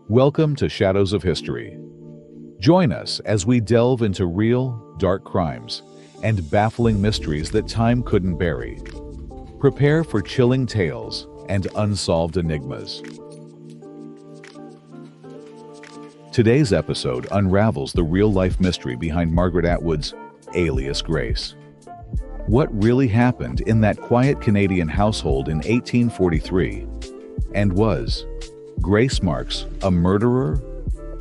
Welcome to Shadows of History. Join us as we delve into real, dark crimes and baffling mysteries that time couldn't bury. Prepare for chilling tales and unsolved enigmas. Today's episode unravels the real-life mystery behind Margaret Atwood's Alias Grace. What really happened in that quiet Canadian household in 1843? And was Grace Marks a murderer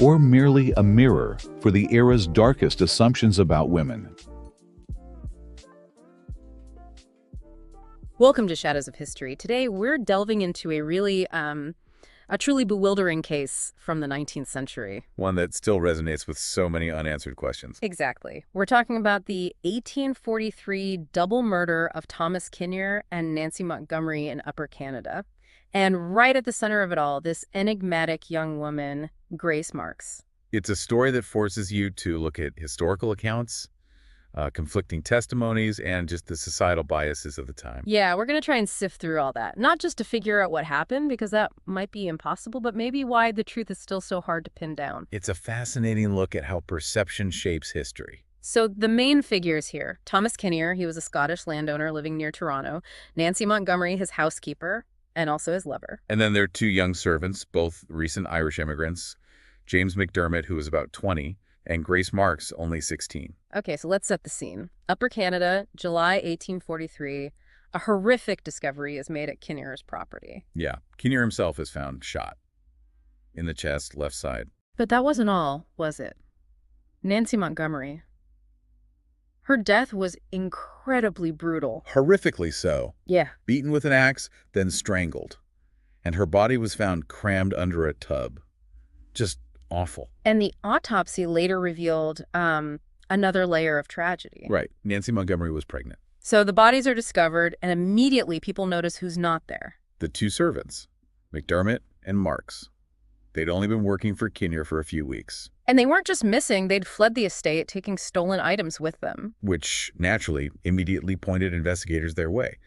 or merely a mirror for the era's darkest assumptions about women? Welcome to Shadows of History. Today we're delving into a truly bewildering case from the 19th century. One that still resonates with so many unanswered questions. Exactly. We're talking about the 1843 double murder of Thomas Kinnear and Nancy Montgomery in Upper Canada. And right at the center of it all, this enigmatic young woman, Grace Marks. It's a story that forces you to look at historical accounts, conflicting testimonies, and just the societal biases of the time. Yeah, we're going to try and sift through all that. Not just to figure out what happened, because that might be impossible, but maybe why the truth is still so hard to pin down. It's a fascinating look at how perception shapes history. So the main figures here: Thomas Kinnear, he was a Scottish landowner living near Toronto; Nancy Montgomery, his housekeeper, and also his lover. And then there are two young servants, both recent Irish immigrants, James McDermott, who was about 20, and Grace Marks, only 16. Okay, so let's set the scene. Upper Canada, July 1843. A horrific discovery is made at Kinnear's property. Yeah, Kinnear himself is found shot in the chest, left side. But that wasn't all, was it? Nancy Montgomery. Her death was incredibly brutal. Horrifically so. Yeah. Beaten with an axe, then strangled. And her body was found crammed under a tub. Just awful. And the autopsy later revealed another layer of tragedy. Right. Nancy Montgomery was pregnant. So the bodies are discovered, and immediately people notice who's not there. The two servants, McDermott and Marks. They'd only been working for Kinnear for a few weeks. And they weren't just missing, they'd fled the estate, taking stolen items with them. Which, naturally, immediately pointed investigators their way.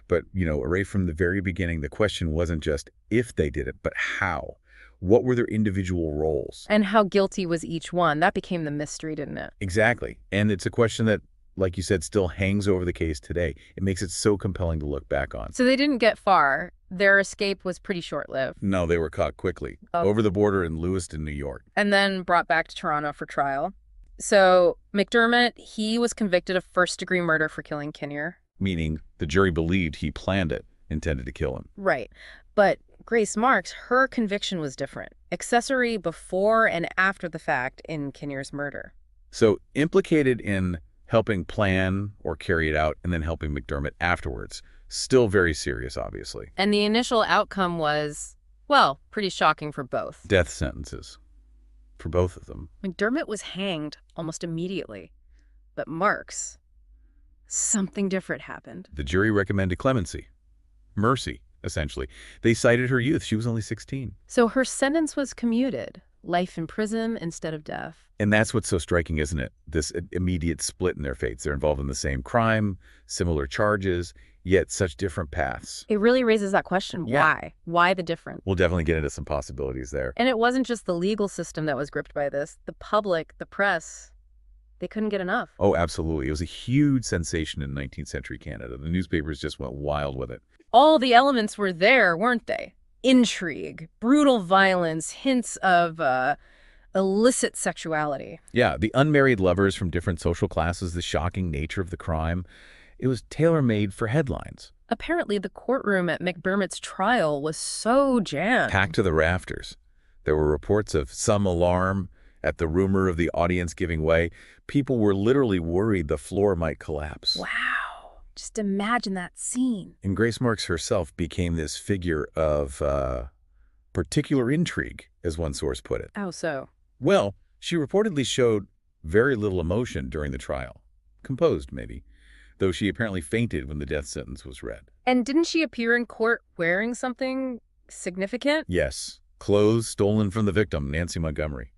But, right from the very beginning, the question wasn't just if they did it, but how. What were their individual roles? And how guilty was each one? That became the mystery, didn't it? Exactly. And it's a question that, like you said, still hangs over the case today. It makes it so compelling to look back on. So they didn't get far. Their escape was pretty short-lived. No, they were caught quickly. Oh. Over the border in Lewiston, New York. And then brought back to Toronto for trial. So McDermott, he was convicted of first-degree murder for killing Kinnear. Meaning the jury believed he planned it, intended to kill him. Right. But Grace Marks, her conviction was different. Accessory before and after the fact in Kinnear's murder. So implicated in helping plan or carry it out and then helping McDermott afterwards. Still very serious, obviously. And the initial outcome was, well, pretty shocking for both. Death sentences for both of them. McDermott was hanged almost immediately. But Marks, something different happened. The jury recommended clemency. Mercy, essentially. They cited her youth. She was only 16. So her sentence was commuted. Life in prison instead of death. And that's what's so striking, isn't it? This immediate split in their fates. They're involved in the same crime, similar charges, yet such different paths. It really raises that question. Yeah. Why? Why the difference? We'll definitely get into some possibilities there. And it wasn't just the legal system that was gripped by this. The public, the press, they couldn't get enough. Oh, absolutely. It was a huge sensation in 19th century Canada. The newspapers just went wild with it. All the elements were there, weren't they? Intrigue, brutal violence, hints of illicit sexuality. Yeah, the unmarried lovers from different social classes, the shocking nature of the crime. It was tailor-made for headlines. Apparently, the courtroom at McDermott's trial was so jammed. Packed to the rafters. There were reports of some alarm at the rumor of the audience giving way. People were literally worried the floor might collapse. Wow. Just imagine that scene. And Grace Marks herself became this figure of particular intrigue, as one source put it. How so? Well, she reportedly showed very little emotion during the trial. Composed, maybe. Though she apparently fainted when the death sentence was read. And didn't she appear in court wearing something significant? Yes. Clothes stolen from the victim, Nancy Montgomery.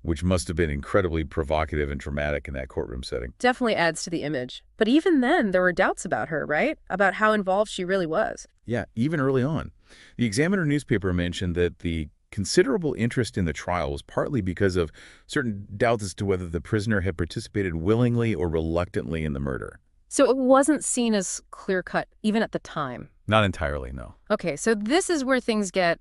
which must have been incredibly provocative and traumatic in that courtroom setting. Definitely adds to the image. But even then, there were doubts about her, right? About how involved she really was. Yeah, even early on. The Examiner newspaper mentioned that the considerable interest in the trial was partly because of certain doubts as to whether the prisoner had participated willingly or reluctantly in the murder. So it wasn't seen as clear-cut, even at the time. Not entirely, no. Okay, so this is where things get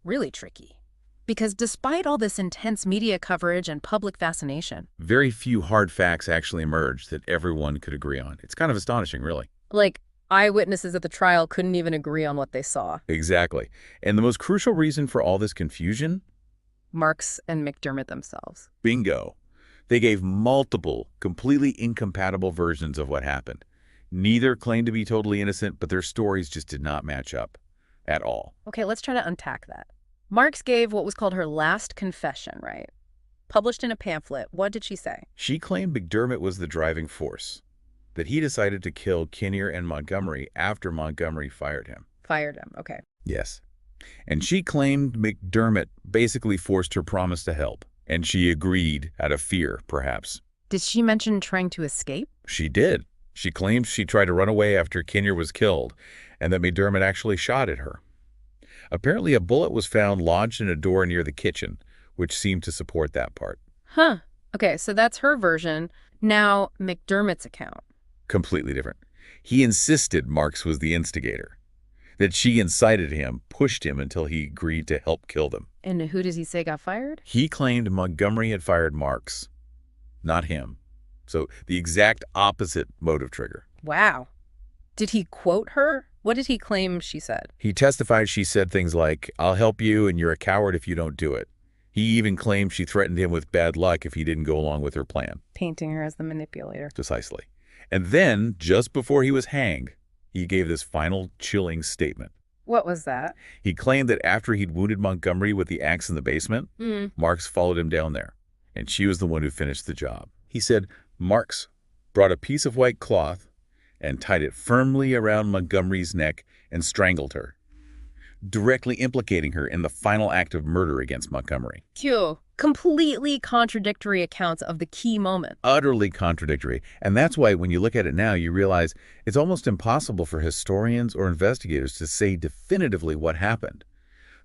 really tricky. Because despite all this intense media coverage and public fascination, very few hard facts actually emerged that everyone could agree on. It's kind of astonishing, really. like eyewitnesses at the trial couldn't even agree on what they saw. Exactly. And the most crucial reason for all this confusion? Marks and McDermott themselves. Bingo. They gave multiple, completely incompatible versions of what happened. Neither claimed to be totally innocent, but their stories just did not match up at all. Okay, let's try to unpack that. Marks gave what was called her last confession, right? Published in a pamphlet. What did she say? She claimed McDermott was the driving force, that he decided to kill Kinnear and Montgomery after Montgomery fired him. Fired him, okay. Yes. And she claimed McDermott basically forced her promise to help, and she agreed out of fear, perhaps. Did she mention trying to escape? She did. She claimed she tried to run away after Kinnear was killed, and that McDermott actually shot at her. Apparently, a bullet was found lodged in a door near the kitchen, which seemed to support that part. Huh. Okay, so that's her version. Now, McDermott's account. Completely different. He insisted Marks was the instigator, that she incited him, pushed him until he agreed to help kill them. And who does he say got fired? He claimed Montgomery had fired Marks, not him. So the exact opposite motive trigger. Wow. Did he quote her? What did he claim she said? He testified she said things like, "I'll help you and you're a coward if you don't do it." He even claimed she threatened him with bad luck if he didn't go along with her plan. Painting her as the manipulator. Precisely. And then, just before he was hanged, he gave this final chilling statement. What was that? He claimed that after he'd wounded Montgomery with the axe in the basement, Marks followed him down there, and she was the one who finished the job. He said Marks brought a piece of white cloth and tied it firmly around Montgomery's neck and strangled her, directly implicating her in the final act of murder against Montgomery. Q. Completely contradictory accounts of the key moment. Utterly contradictory. And that's why when you look at it now, you realize it's almost impossible for historians or investigators to say definitively what happened.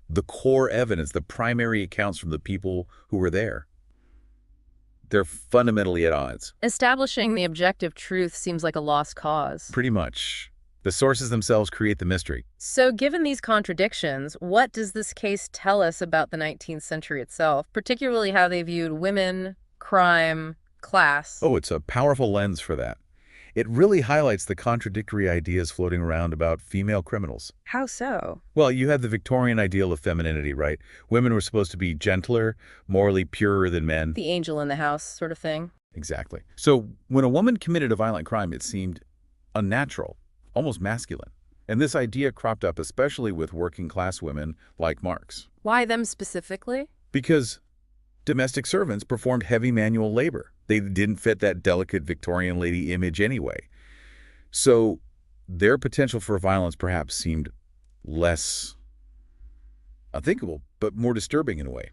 The core evidence, the primary accounts from the people who were there, they're fundamentally at odds. Establishing the objective truth seems like a lost cause. Pretty much. The sources themselves create the mystery. So given these contradictions, what does this case tell us about the 19th century itself, particularly how they viewed women, crime, class? Oh, it's a powerful lens for that. It really highlights the contradictory ideas floating around about female criminals. How so? Well, you had the Victorian ideal of femininity, right? Women were supposed to be gentler, morally purer than men. The angel in the house sort of thing? Exactly. So when a woman committed a violent crime, it seemed unnatural, almost masculine. And this idea cropped up especially with working-class women like Marks. Why them specifically? Because domestic servants performed heavy manual labor. They didn't fit that delicate Victorian lady image anyway. So their potential for violence perhaps seemed less unthinkable, but more disturbing in a way.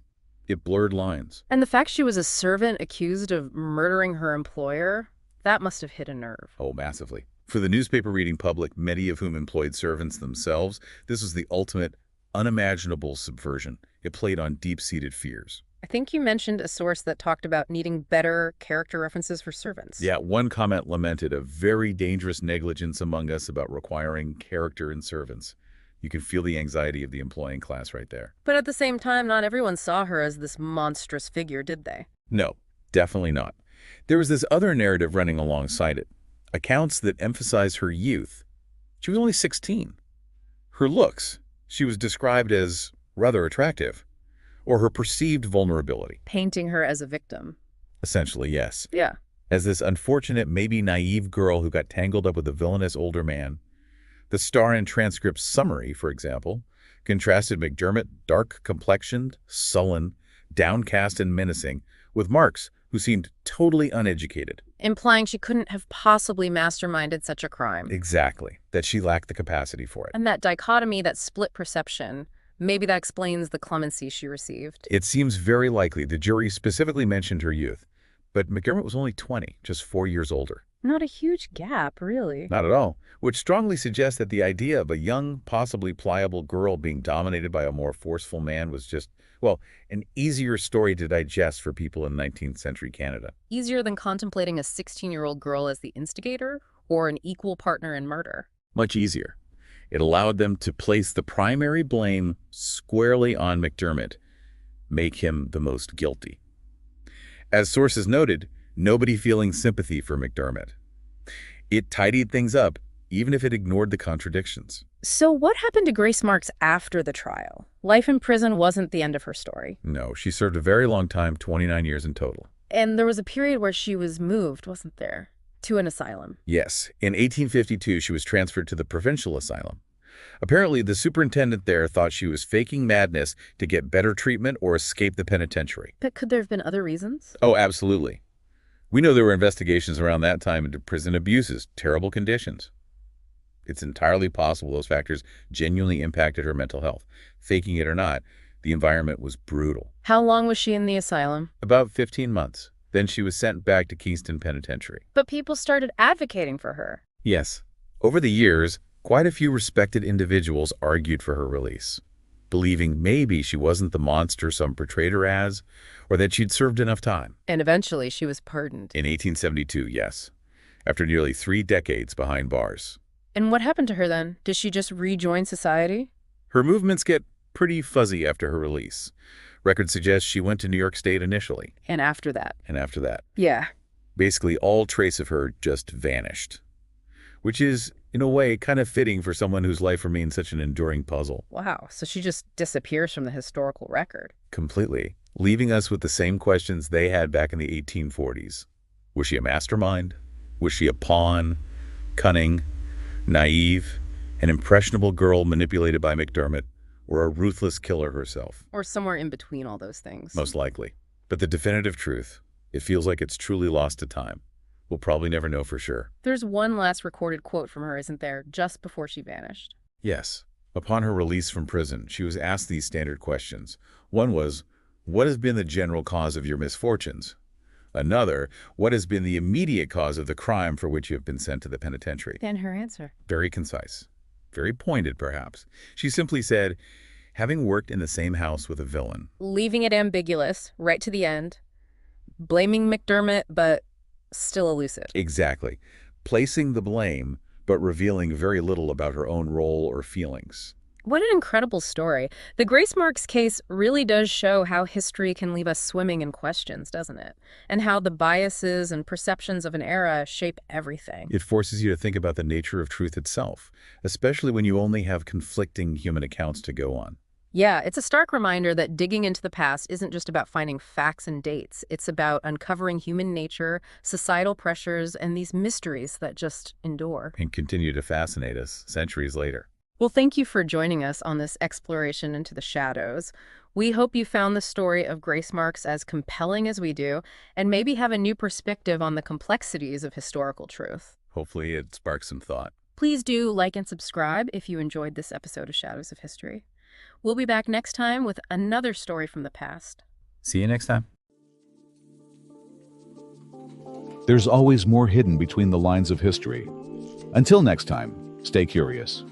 It blurred lines. And the fact she was a servant accused of murdering her employer, that must have hit a nerve. Oh, massively. For the newspaper-reading public, many of whom employed servants themselves, this was the ultimate, unimaginable subversion. It played on deep-seated fears. I think you mentioned a source that talked about needing better character references for servants. Yeah, one comment lamented a very dangerous negligence among us about requiring character in servants. You can feel the anxiety of the employing class right there. But at the same time, not everyone saw her as this monstrous figure, did they? No, definitely not. There was this other narrative running alongside it. Accounts that emphasize her youth. She was only 16. Her looks, she was described as rather attractive. Or her perceived vulnerability. Painting her as a victim. Essentially, yes. Yeah. As this unfortunate, maybe naive girl who got tangled up with a villainous older man. The Star and Transcript summary, for example, contrasted McDermott, dark-complexioned, sullen, downcast and menacing, with Marks, who seemed totally uneducated. Implying she couldn't have possibly masterminded such a crime. Exactly. That she lacked the capacity for it. And that dichotomy, that split perception, Maybe that explains the clemency she received. It seems very likely the jury specifically mentioned her youth, but McDermott was only 20, just 4 years older. Not a huge gap, really. Not at all, which strongly suggests that the idea of a young, possibly pliable girl being dominated by a more forceful man was just, well, an easier story to digest for people in 19th century Canada. Easier than contemplating a 16-year-old girl as the instigator or an equal partner in murder. Much easier. It allowed them to place the primary blame squarely on McDermott, make him the most guilty. As sources noted, nobody feeling sympathy for McDermott. It tidied things up, even if it ignored the contradictions. So what happened to Grace Marks after the trial? Life in prison wasn't the end of her story. No, she served a very long time, 29 years in total. And there was a period where she was moved, wasn't there? To an asylum. Yes. In 1852, she was transferred to the provincial asylum. Apparently, the superintendent there thought she was faking madness to get better treatment or escape the penitentiary. But could there have been other reasons? Oh, absolutely. We know there were investigations around that time into prison abuses, terrible conditions. It's entirely possible those factors genuinely impacted her mental health. Faking it or not, the environment was brutal. How long was she in the asylum? About 15 months. Then she was sent back to Kingston Penitentiary. But people started advocating for her. Yes. Over the years, quite a few respected individuals argued for her release, believing maybe she wasn't the monster some portrayed her as, or that she'd served enough time. And eventually she was pardoned. In 1872, yes, after nearly 3 decades behind bars. And what happened to her then? Did she just rejoin society? Her movements get pretty fuzzy after her release. Records suggest she went to New York State initially. And after that? And after that. Yeah. Basically, all trace of her just vanished. Which is, in a way, kind of fitting for someone whose life remains such an enduring puzzle. Wow, so she just disappears from the historical record. Completely, leaving us with the same questions they had back in the 1840s. Was she a mastermind? Was she a pawn? Cunning? Naive? An impressionable girl manipulated by McDermott? Or a ruthless killer herself? Or somewhere in between all those things. Most likely. But the definitive truth, it feels like it's truly lost to time. We'll probably never know for sure. There's one last recorded quote from her, isn't there, just before she vanished? Yes. Upon her release from prison, she was asked these standard questions. One was, what has been the general cause of your misfortunes? Another, what has been the immediate cause of the crime for which you have been sent to the penitentiary? Then her answer. Very concise. Very pointed, perhaps. She simply said, having worked in the same house with a villain. Leaving it ambiguous, right to the end. Blaming McDermott, but still elusive. Exactly. Placing the blame, but revealing very little about her own role or feelings. What an incredible story. The Grace Marks case really does show how history can leave us swimming in questions, doesn't it? And how the biases and perceptions of an era shape everything. It forces you to think about the nature of truth itself, especially when you only have conflicting human accounts to go on. Yeah, it's a stark reminder that digging into the past isn't just about finding facts and dates. It's about uncovering human nature, societal pressures, and these mysteries that just endure. And continue to fascinate us centuries later. Well, thank you for joining us on this exploration into the shadows. We hope you found the story of Grace Marks as compelling as we do, and maybe have a new perspective on the complexities of historical truth. Hopefully it sparks some thought. Please do like and subscribe if you enjoyed this episode of Shadows of History. We'll be back next time with another story from the past. See you next time. There's always more hidden between the lines of history. Until next time, stay curious.